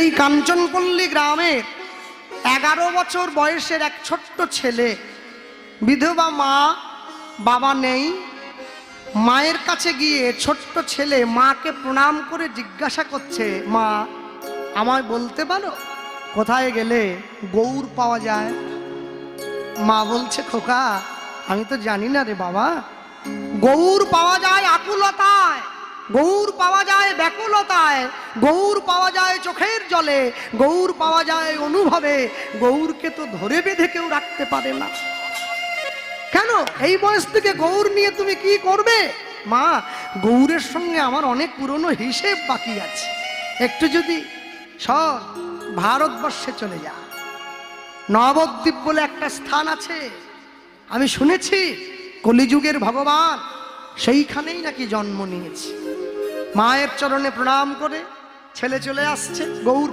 সেই কাঞ্চনপল্লী গ্রামের 11 বছর বয়সের এক ছোট্ট ছেলে, বিধবা মা, বাবা নেই। মায়ের কাছে গিয়ে ছোট্ট ছেলে মাকে প্রণাম করে জিজ্ঞাসা করছে, মা আমায় বলতে পারো কোথায় গেলে গৌর পাওয়া যায়? মা বলছে, খোকা আমি তো জানি না রে বাবা। গৌর পাওয়া যায় আকুলতায়, গৌর পাওয়া যায় ব্যাকুলতায়, গৌর পাওয়া যায় চোখের জলে, গৌর পাওয়া যায় অনুভবে। গৌরকে তো ধরে বেঁধে কেউ রাখতে পারে না। কেন এই বয়স থেকে গৌর নিয়ে তুমি কি করবে? মা গৌরের সঙ্গে আমার অনেক পুরনো হিসেব বাকি আছে, একটু যদি সব ভারতবর্ষে চলে যা। নবদ্বীপ বলে একটা স্থান আছে, আমি শুনেছি কলিযুগের ভগবান সেইখানেই নাকি জন্ম নিয়েছে। মায়ের চরণে প্রণাম করে ছেলে চলে আসছে। গৌর